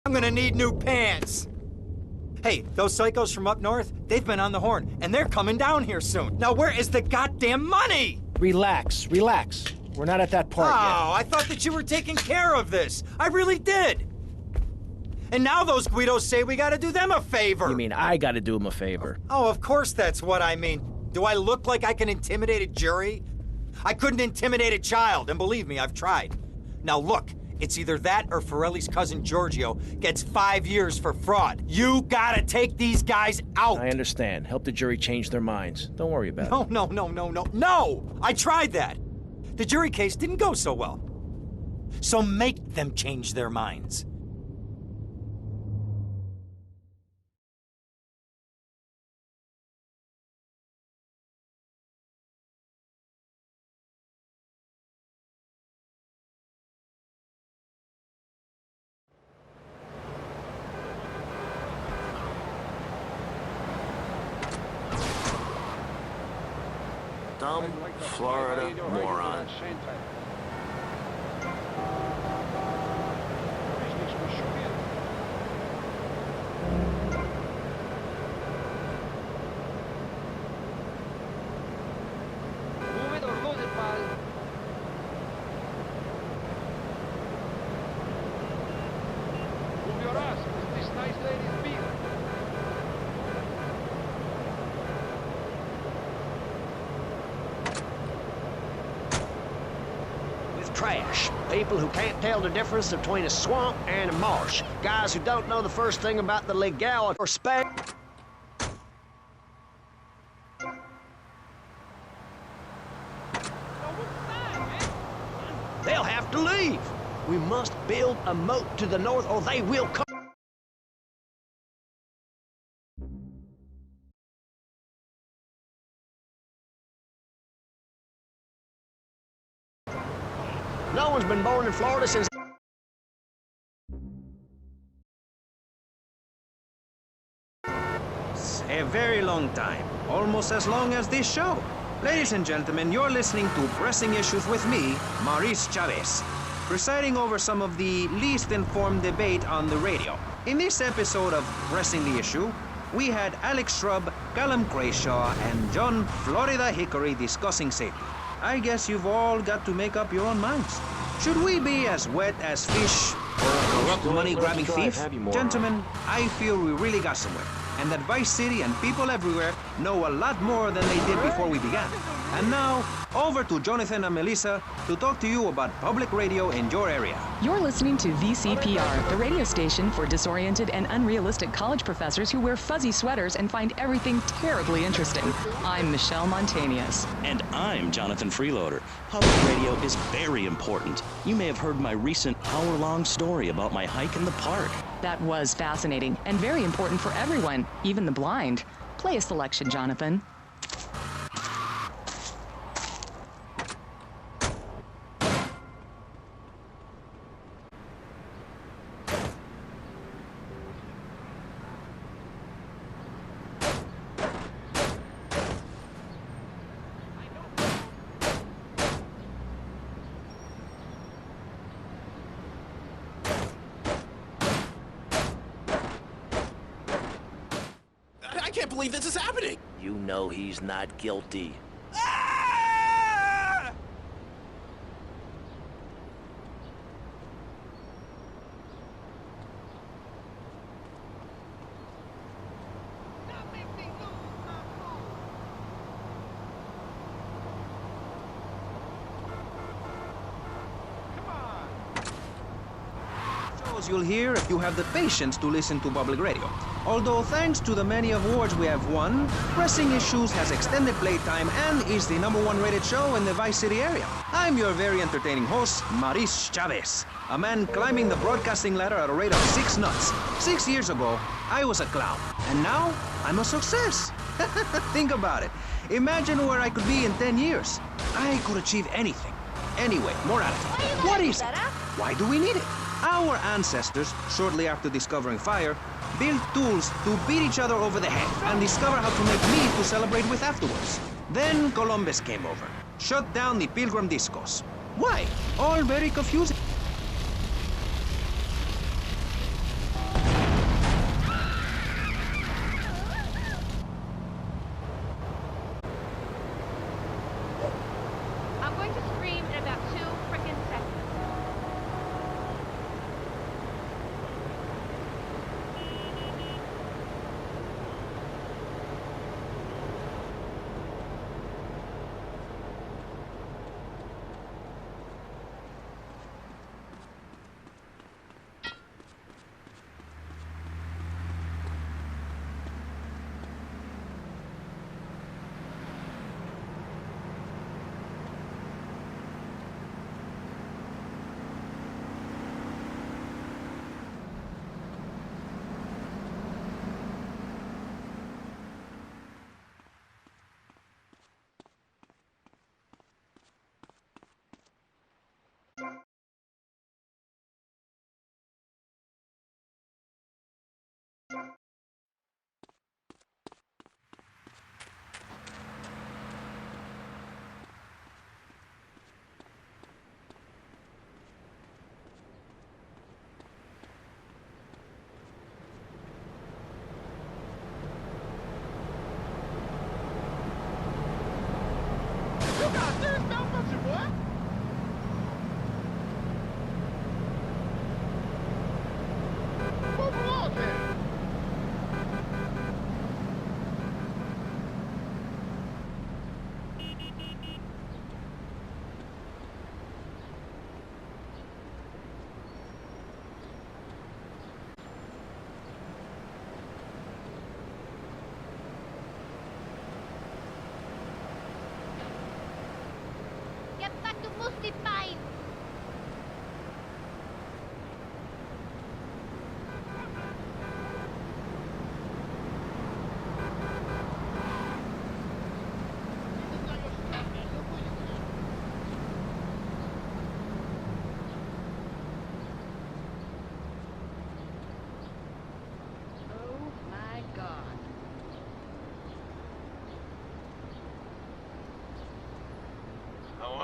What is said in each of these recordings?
I'm gonna need new pants. Hey, those psychos from up north, they've been on the horn, and they're coming down here soon. Now, where is the goddamn money? Relax, relax. We're not at that part yet. Oh, I thought that you were taking care of this. I really did. And now those Guidos say we gotta do them a favor. You mean I gotta do him a favor? Oh, of course that's what I mean. Do I look like I can intimidate a jury? I couldn't intimidate a child, and believe me, I've tried. Now look, it's either that or Forelli's cousin Giorgio gets 5 years for fraud. You gotta take these guys out. I understand. Help the jury change their minds. Don't worry about it. No! I tried that. The jury case didn't go so well. So make them change their minds. Dumb Florida moron. Trash. People who can't tell the difference between a swamp and a marsh. Guys who don't know the first thing about the legality or spec. They'll have to leave. We must build a moat to the north or they will come. No one's been born in Florida since... A very long time. Almost as long as this show. Ladies and gentlemen, you're listening to Pressing Issues with me, Maurice Chavez, presiding over some of the least informed debate on the radio. In this episode of Pressing the Issue, we had Alex Shrub, Callum Crayshaw, and John Florida Hickory discussing safety. I guess you've all got to make up your own minds. Should we be as wet as fish or a corrupt money-grabbing thief? Gentlemen, I feel we really got somewhere, and that Vice City and people everywhere know a lot more than they did before we began. And now, over to Jonathan and Melissa to talk to you about public radio in your area. You're listening to VCPR, the radio station for disoriented and unrealistic college professors who wear fuzzy sweaters and find everything terribly interesting. I'm Michelle Montanius. And I'm Jonathan Freeloader. Public radio is very important. You may have heard my recent hour-long story about my hike in the park. That was fascinating and very important for everyone, even the blind. Play a selection, Jonathan. I can't believe this is happening. You know he's not guilty. You'll hear if you have the patience to listen to public radio. Although thanks to the many awards we have won, Pressing Issues has extended playtime and is the #1 rated show in the Vice City area. I'm your very entertaining host, Maurice Chavez, a man climbing the broadcasting ladder at a rate of 6 knots. 6 years ago, I was a clown, and now I'm a success. Think about it. Imagine where I could be in 10 years. I could achieve anything. Anyway, morality. What is it? Why do we need it? Our ancestors, shortly after discovering fire, built tools to beat each other over the head and discover how to make meat to celebrate with afterwards. Then Columbus came over, shut down the Pilgrim Discos. Why? All very confusing.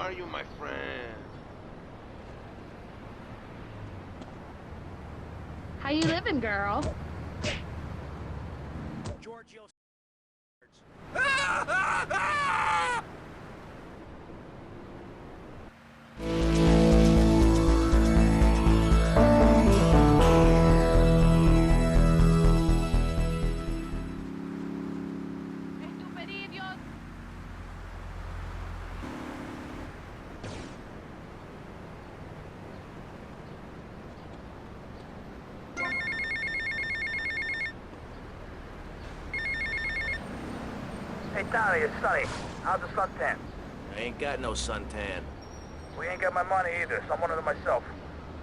are you, my friend? How you living, girl? Giorgio. Hey, Tommy, it's Sonny. How's the suntan? I ain't got no suntan. We ain't got my money either, so I'm wondering to myself.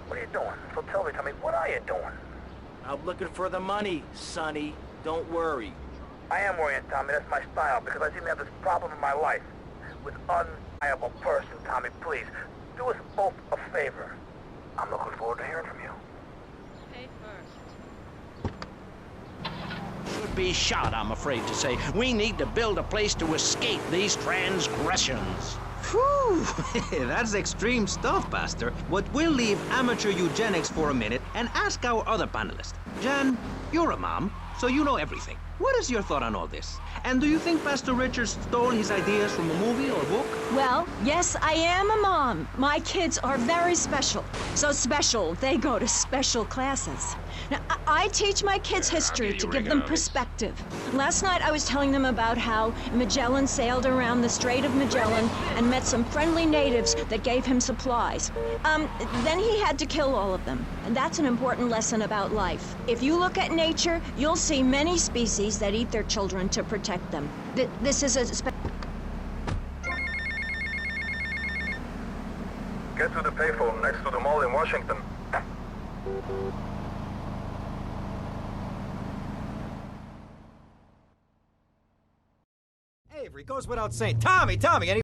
What are you doing? So tell me, Tommy, what are you doing? I'm looking for the money, Sonny. Don't worry. I am worrying, Tommy. That's my style, because I seem to have this problem in my life. With unreliable person, Tommy, please. Do us both a favor. I'm looking forward to hearing from you. Pay first. Should be shot, I'm afraid to say. We need to build a place to escape these transgressions. Whew, that's extreme stuff, Pastor. But we'll leave amateur eugenics for a minute and ask our other panelist. Jan, you're a mom, so you know everything. What is your thought on all this? And do you think Pastor Richards stole his ideas from a movie or book? Well, yes, I am a mom. My kids are very special. So special, they go to special classes. Now, I teach my kids history to give them perspective. Last night I was telling them about how Magellan sailed around the Strait of Magellan and met some friendly natives that gave him supplies. Then he had to kill all of them. And that's an important lesson about life. If you look at nature, you'll see many species that eat their children to protect them. This is a Get to the payphone next to the mall in Washington. Avery, goes without saying. Tommy, any